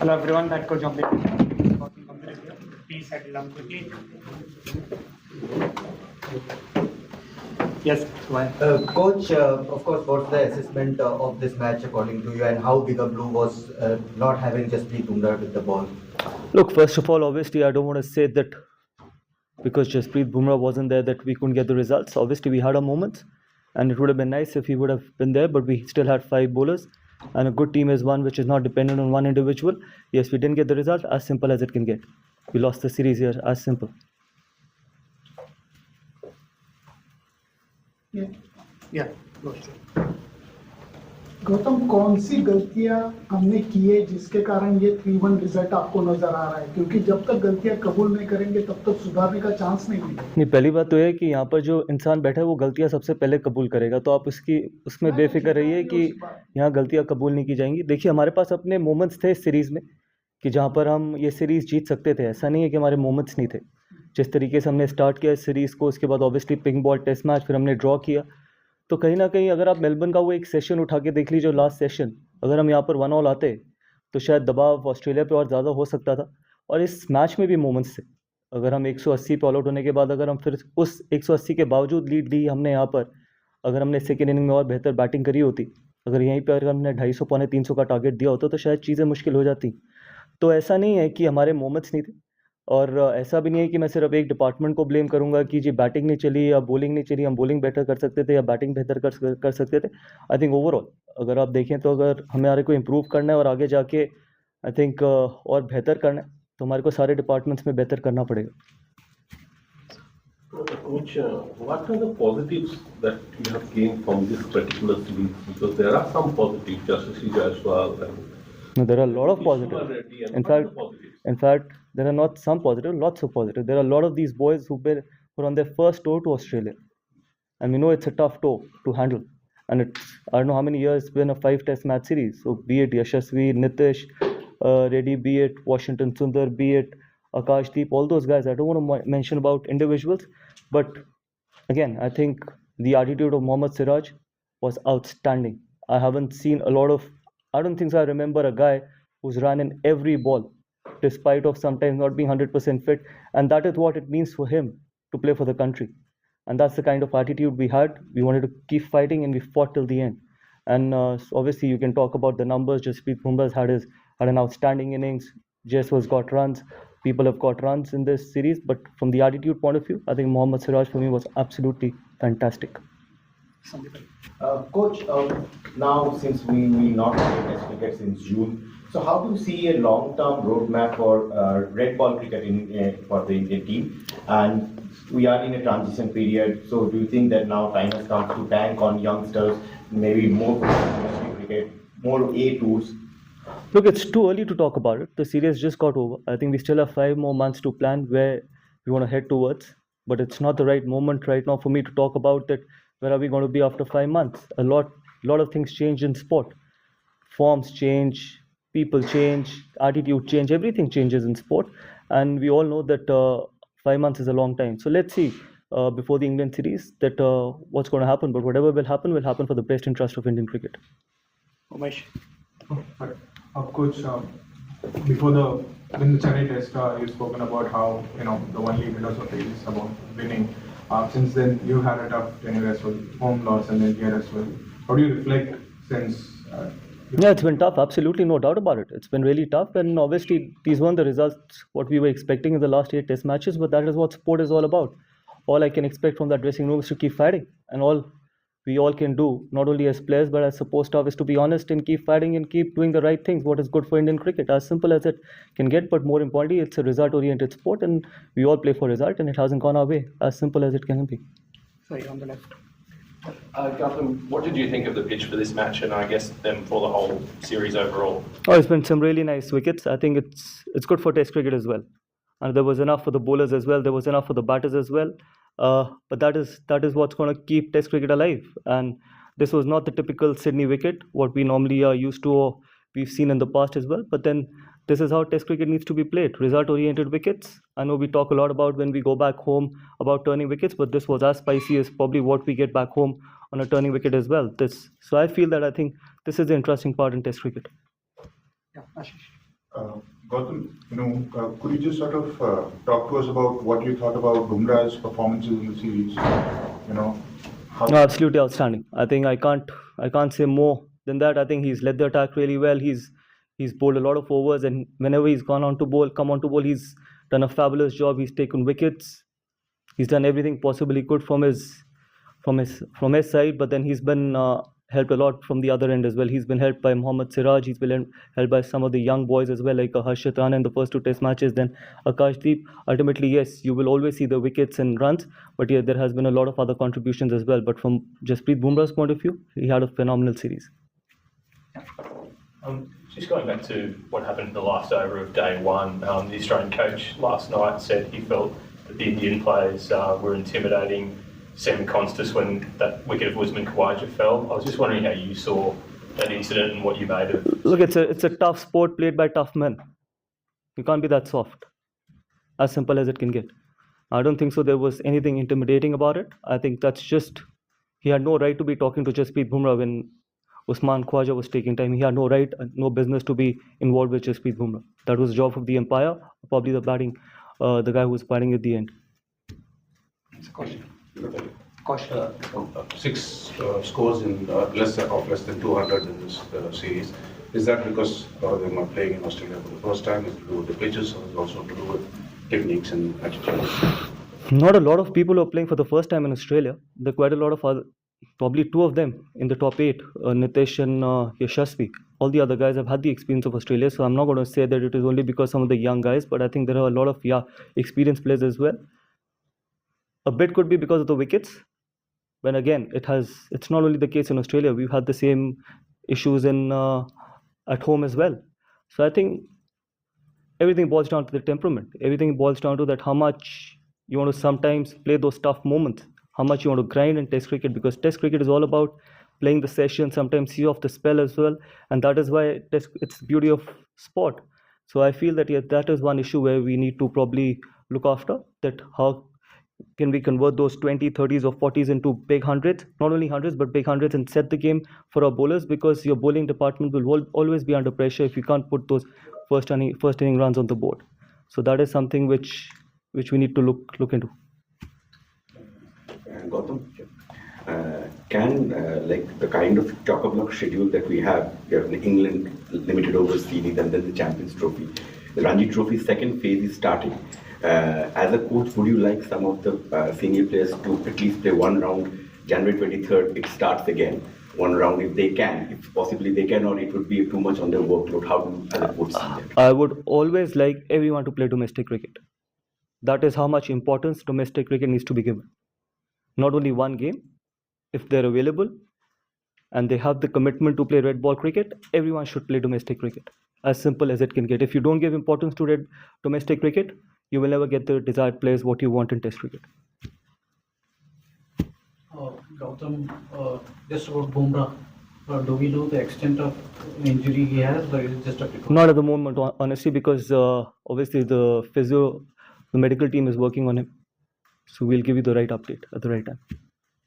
Hello everyone, that Coach Gautam Gambhir here. Please settle down quickly. Yes, go ahead. Coach, of course, what's the assessment of this match according to you, and how Bigger Blue was not having just Bumrah with the ball? Look, first of all, obviously, I don't want to say that because Jasprit Bumrah wasn't there that we couldn't get the results. Obviously, we had our moments, and it would have been nice if he would have been there, but we still had 5 bowlers, and a good team is one which is not dependent on one individual. Yes, we didn't get the result, as simple as it can get. We lost the series here, as simple. Yeah. Gautam, कौन सी गलतियां हमने की है जिसके कारण ये 3-1 result आपको नजर आ रहा है? क्योंकि जब तक गलतियां कबूल नहीं करेंगे तब तक सुधारने का चांस नहीं मिलेगा। नहीं, पहली बात तो है कि यहाँ पर जो इंसान बैठा है वो गलतियाँ सबसे पहले कबूल करेगा, तो आप उसमें बेफिक्र रहिए कि यहाँ गलतियाँ कबूल नहीं की जाएंगी। देखिए, हमारे पास अपने मोमेंट्स थे इस सीरीज़ में कि जहाँ पर हम ये सीरीज़ जीत सकते थे। ऐसा नहीं है कि हमारे मोमेंट्स नहीं थे। जिस तरीके से हमने स्टार्ट किया इस सीरीज़ को, उसके बाद obviously pink ball test match, फिर हमने ड्रॉ किया, तो कहीं ना कहीं अगर आप मेलबर्न का वो एक सेशन उठा के देख लीजिए, लास्ट सेशन, अगर हम यहाँ पर 1 ऑल आते तो शायद दबाव ऑस्ट्रेलिया पे और ज़्यादा हो सकता था। और इस मैच में भी मोमेंट्स थे। अगर हम 180 पे ऑल आउट होने के बाद अगर हम फिर उस 180 के बावजूद लीड दी हमने यहाँ पर, अगर हमने सेकेंड इनिंग में और बेहतर बैटिंग करी होती, अगर यहीं पर अगर हमने 250 पौने 300 का टारगेट दिया होता तो शायद चीज़ें मुश्किल हो जाती। तो ऐसा नहीं है कि हमारे मोमेंट्स नहीं थे, और ऐसा भी नहीं है कि मैं सिर्फ एक डिपार्टमेंट को ब्लेम करूंगा कि जी बैटिंग नहीं चली या बॉलिंग नहीं चली, हम बॉलिंग बेटर कर सकते थे या बैटिंग बेहतर कर सकते थे। आई थिंक ओवरऑल अगर आप देखें तो अगर हमारे को इम्प्रूव करना है और आगे जाके आई थिंक और बेहतर करना है तो हमारे को सारे डिपार्टमेंट्स में बेहतर करना पड़ेगा। Coach, what are the positives that you have gained from this particular series? Because there are some positives, Yashasvi Jaiswal and No, there are a lot of positives. In fact, there are not some positive, lots of positive. There are a lot of these boys who were on their first tour to Australia, and we know it's a tough tour to handle. And I don't know how many years it's been a 5-test match series. So be it Yashasvi, Nitish, Reddy, be it Washington Sundar, be it Akashdeep, all those guys. I don't want to mention about individuals, but again, I think the attitude of Mohammad Siraj was outstanding. I haven't seen a lot of. I don't think so. I remember a guy who's run in every ball, despite of sometimes not being 100% fit, and that is what it means for him to play for the country. And that's the kind of attitude we had. We wanted to keep fighting, and we fought till the end. And obviously, you can talk about the numbers. Jasprit Bumrah had an outstanding innings. Jaiswal's got runs. People have got runs in this series. But from the attitude point of view, I think Mohammad Siraj for me was absolutely fantastic. Coach, now since we not played Test cricket since June, so how do you see a long-term roadmap for red ball cricket for the Indian team? And we are in a transition period, so do you think that now time has come to bank on youngsters, maybe more domestic cricket, more A tours? Look, it's too early to talk about it. The series just got over. I think we still have 5 more months to plan where we want to head towards, but it's not the right moment right now for me to talk about it. Where are we going to be after 5 months? A lot of things change in sport. Forms change, people change, attitude change, everything changes in sport. And we all know that 5 months is a long time. So let's see before the England series that what's going to happen. But whatever will happen for the best interest of Indian cricket. Umesh. Coach, before the Chennai test, you've spoken about how the only philosophy is about winning. Since then, you had a tough tenure as well, home loss and then here as well. How do you reflect since? Yeah, it's been tough. Absolutely, no doubt about it. It's been really tough, and obviously these weren't the results what we were expecting in the last 8 test matches. But that is what sport is all about. All I can expect from that dressing room is to keep fighting, and all we all can do, not only as players but as support staff, is to be honest and keep fighting and keep doing the right things. What is good for Indian cricket, as simple as it can get. But more importantly, it's a result-oriented sport, and we all play for result, and it hasn't gone our way. As simple as it can be. Sorry, on the left. Gautam, what did you think of the pitch for this match, and I guess then for the whole series overall? Oh, it's been some really nice wickets. I think it's good for Test cricket as well, and there was enough for the bowlers as well. There was enough for the batters as well. But that is what's going to keep Test cricket alive. And this was not the typical Sydney wicket, what we normally are used to or we've seen in the past as well. But then this is how Test cricket needs to be played. Result-oriented wickets. I know we talk a lot about when we go back home about turning wickets, but this was as spicy as probably what we get back home on a turning wicket as well. So I feel that I think this is the interesting part in Test cricket. Yeah, Ashish. Gautam, could you just sort of talk to us about what you thought about Bumrah's performances in the series? How No, absolutely outstanding. I think I can't say more than that. I think he's led the attack really well. He's bowled a lot of overs, and whenever he's come on to bowl, he's done a fabulous job. He's taken wickets. He's done everything possible he could from his side, but then he's been helped a lot from the other end as well. He's been helped by Mohammad Siraj. He's been helped by some of the young boys as well, like Harshit Rana in the first two test matches, then Akashdeep. Ultimately, yes, you will always see the wickets and runs, but yeah, there has been a lot of other contributions as well. But from Jasprit Bumrah's point of view, he had a phenomenal series. Just going back to what happened in the last over of day one, the Australian coach last night said he felt that the Indian players were intimidating Sam Constas when that wicket of Usman Khawaja fell. I was just wondering how you saw that incident and what you made of it. Look, it's a tough sport played by tough men. You can't be that soft. As simple as it can get. I don't think so there was anything intimidating about it. I think that's just, he had no right to be talking to Jasprit Bumrah when Usman Khawaja was taking time. He had no right and no business to be involved with Jasprit Bumrah. That was the job of the umpire, probably the guy who was batting at the end. Six scores in less than 200 in this series. Is that because they are playing in Australia for the first time? Is it to do with the pitches, or is it also to do with techniques and attitudes? Not a lot of people are playing for the first time in Australia. There are quite a lot of other, probably two of them in the top 8, Nitesh and Yashasvi. All the other guys have had the experience of Australia, so I'm not going to say that it is only because some of the young guys, but I think there are a lot of experienced players as well. A bit could be because of the wickets. When again, it's not only the case in Australia. We've had the same issues at home as well. So I think everything boils down to the temperament. Everything boils down to that how much you want to sometimes play those tough moments, how much you want to grind in Test cricket, because Test cricket is all about playing the session, sometimes see off the spell as well, and that is why it's the beauty of sport. So I feel that that is one issue where we need to probably look after, that how can we convert those 20, 30s or 40s into big hundreds, not only hundreds but big hundreds, and set the game for our bowlers, because your bowling department will always be under pressure if you can't put those first inning runs on the board. So that is something which we need to look into. Gautam, can like the kind of chock-a-block schedule that we have in England, limited over series, and then the Champions Trophy, the Ranji Trophy second phase is starting. As a coach, would you like some of the senior players to at least play one round? January 23rd, it starts again. One round if they can, if possibly they can, or it would be too much on their workload. How do as a coach see that? I would always like everyone to play domestic cricket. That is how much importance domestic cricket needs to be given. Not only one game, if they're available and they have the commitment to play red ball cricket, everyone should play domestic cricket. As simple as it can get. If you don't give importance to domestic cricket, you will never get the desired players what you want in Test cricket. Gautam, just about Bumrah, do we know the extent of injury he has, or is it just a precaution? Not at the moment, honestly, because obviously the medical team is working on him. So we'll give you the right update at the right time.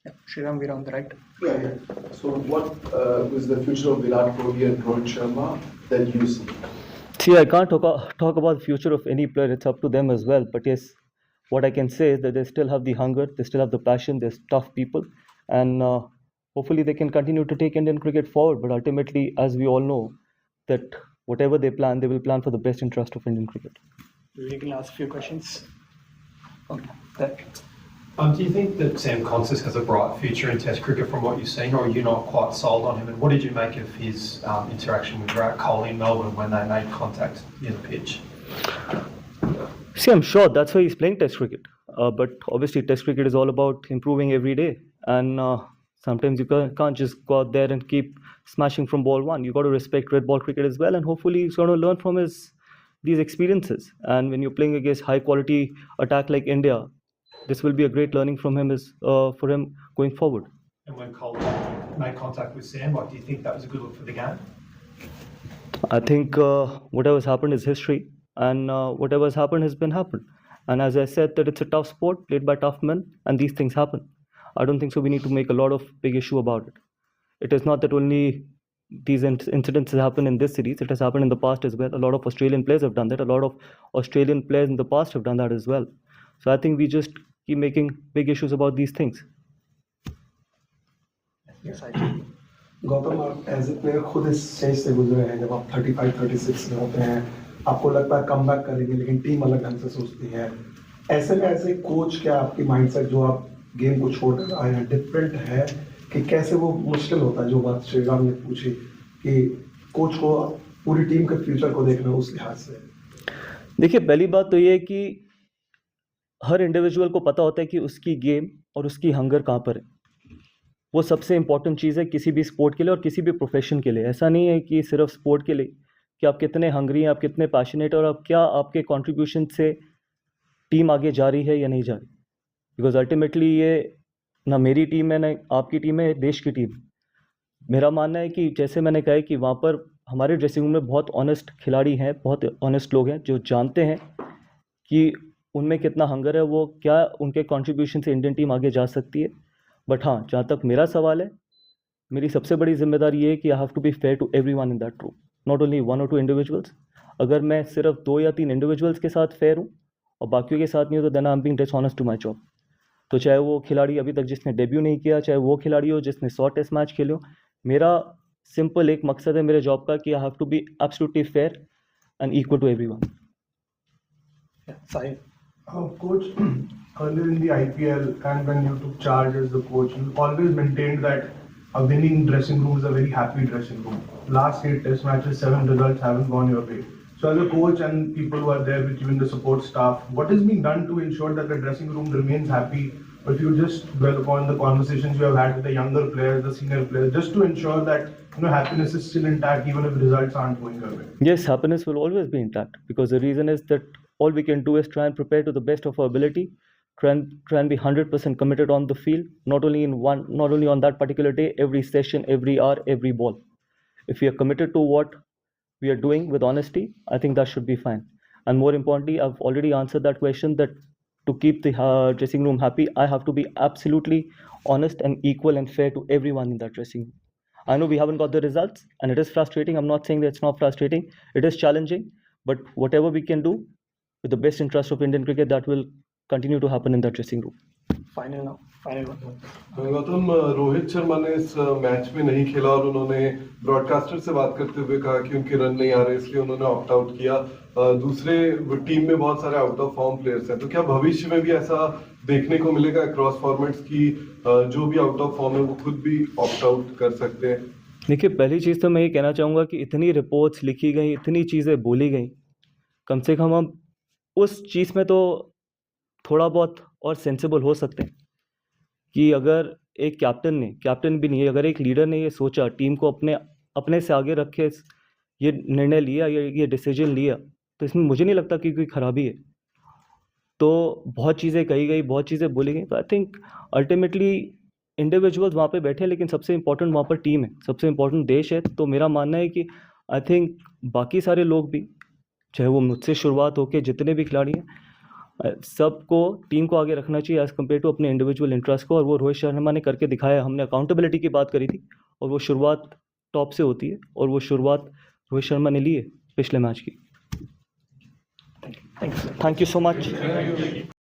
Yeah, Sriram, we're on the right. Yeah. So what is the future of Virat Kohli and Rohit Sharma that you see? See, I can't talk about the future of any player. It's up to them as well. But yes, what I can say is that they still have the hunger, they still have the passion, they're tough people. And hopefully they can continue to take Indian cricket forward. But ultimately, as we all know, that whatever they plan, they will plan for the best interest of Indian cricket. We can ask a few questions. Okay. That. Do you think that Sam Constas has a bright future in Test cricket from what you've seen, or are you not quite sold on him? And what did you make of his interaction with Virat Kohli in Melbourne when they made contact near the pitch? See, I'm sure that's why he's playing Test cricket. But obviously, Test cricket is all about improving every day. And sometimes you can't just go out there and keep smashing from ball one. You've got to respect red ball cricket as well. And hopefully, he's going to learn from these experiences. And when you're playing against high quality attack like India, this will be a great learning from him for him going forward. And when Kohli made contact with Sam, do you think that was a good look for the game? I think whatever's happened is history, and whatever's happened has been happened. And as I said, that it's a tough sport played by tough men, and these things happen. I don't think so we need to make a lot of big issue about it. It is not that only these incidents happen in this series. It has happened in the past as well. A lot of Australian players have done that. A lot of Australian players in the past have done that as well. So I think we just keep making big issues about these things. Yes, I do. Gautam, आप as a player खुद इस stage से गुजरे हैं जब आप 35-36 में होते हैं, आपको लगता है कम बैक करेंगे, लेकिन टीम अलग ढंग से सोचती है. ऐसे में एज ए कोच क्या आपकी माइंडसेट जो आप गेम को छोड़कर आए हैं डिफरेंट है कि कैसे वो मुश्किल होता है जो बात श्रीराम ने पूछी कि कोच को पूरी टीम के फ्यूचर को देखना उस लिहाज से? देखिए, पहली बात तो ये है कि हर इंडिविजुअल को पता होता है कि उसकी गेम और उसकी हंगर कहाँ पर है. वो सबसे इम्पॉर्टेंट चीज़ है किसी भी स्पोर्ट के लिए और किसी भी प्रोफेशन के लिए. ऐसा नहीं है कि सिर्फ स्पोर्ट के लिए कि आप कितने हंगरी हैं, आप कितने पैशनेट हैं और आप क्या आपके कंट्रीब्यूशन से टीम आगे जा रही है या नहीं जा रही. बिकॉज अल्टीमेटली ये ना मेरी टीम है ना आपकी टीम है, देश की टीम. मेरा मानना है कि जैसे मैंने कहा है कि वहाँ पर हमारे ड्रेसिंग रूम में बहुत ऑनेस्ट खिलाड़ी हैं, बहुत ऑनेस्ट लोग हैं जो जानते हैं कि उनमें कितना हंगर है, वो क्या उनके कंट्रीब्यूशन से इंडियन टीम आगे जा सकती है. बट हाँ, जहाँ तक मेरा सवाल है, मेरी सबसे बड़ी जिम्मेदारी ये है कि I have to be fair to everyone in that room, not only 1 or 2 individuals. अगर मैं सिर्फ 2 या 3 इंडिविजुअल्स के साथ फेयर हूँ और बाकियों के साथ नहीं हो तो then I am being dishonest to my job. तो चाहे वो खिलाड़ी अभी तक जिसने डेब्यू नहीं किया, चाहे वो खिलाड़ी हो जिसने 100 टेस्ट मैच खेले हो, मेरा सिंपल एक मकसद है मेरे जॉब का कि I have to be absolutely fair and equal to everyone. Coach, earlier in the IPL and when you took charge as the coach, you always maintained that a winning dressing room is a very happy dressing room. Last 8 test matches, 7 results haven't gone your way. So as a coach and people who are there with you in the support staff, what is being done to ensure that the dressing room remains happy? Or if you just dwell upon the conversations you have had with the younger players, the senior players, just to ensure that happiness is still intact even if results aren't going your way? Yes, happiness will always be intact because the reason is that all we can do is try and prepare to the best of our ability, try and be 100% committed on the field, not only on that particular day, every session, every hour, every ball. If we are committed to what we are doing with honesty, I think that should be fine. And more importantly, I've already answered that question, that to keep the dressing room happy, I have to be absolutely honest and equal and fair to everyone in that dressing room. I know we haven't got the results and it is frustrating. I'm not saying that it's not frustrating. It is challenging, but whatever we can do with the best interest of Indian cricket, that will continue to happen in that dressing room. Final one. Gautam, Rohit Sharma ने इस match में नहीं खेला और उन्होंने broadcaster से बात करते हुए कहा कि उनके रन नहीं आ रहे इसलिए उन्होंने ऑप्ट आउट किया. दूसरे टीम में बहुत सारे आउट ऑफ फॉर्म प्लेयर्स हैं, तो क्या भविष्य में भी ऐसा देखने को मिलेगा अक्रॉस फॉर्मेट्स की जो भी आउट ऑफ फॉर्म है वो खुद भी ऑप्ट आउट कर सकते हैं? देखिए, पहली चीज़ तो मैं ये कहना चाहूँगा कि इतनी रिपोर्ट्स लिखी गई, इतनी चीज़ें बोली गई, कम से कम हम उस चीज़ में तो थोड़ा बहुत और सेंसिबल हो सकते हैं कि अगर एक कैप्टन भी नहीं है, अगर एक लीडर ने ये सोचा, टीम को अपने से आगे रख के ये निर्णय लिया, ये डिसीजन लिया, तो इसमें मुझे नहीं लगता कि कोई खराबी है. तो बहुत चीज़ें कही गई, बहुत चीज़ें बोली गई. तो आई थिंक अल्टीमेटली इंडिविजुअल्स वहाँ पे बैठे हैं, लेकिन सबसे इम्पोर्टेंट वहाँ पर टीम है, सबसे इम्पोर्टेंट देश है. तो मेरा मानना है कि आई थिंक बाकी सारे लोग भी, चाहे वो मुझसे शुरुआत होकर जितने भी खिलाड़ी हैं, सबको टीम को आगे रखना चाहिए एज़ कम्पेयर टू अपने इंडिविजुअल इंटरेस्ट को. और वो रोहित शर्मा ने करके दिखाया. हमने अकाउंटेबिलिटी की बात करी थी और वो शुरुआत टॉप से होती है और वो शुरुआत रोहित शर्मा ने ली है पिछले मैच की. Thank you so much.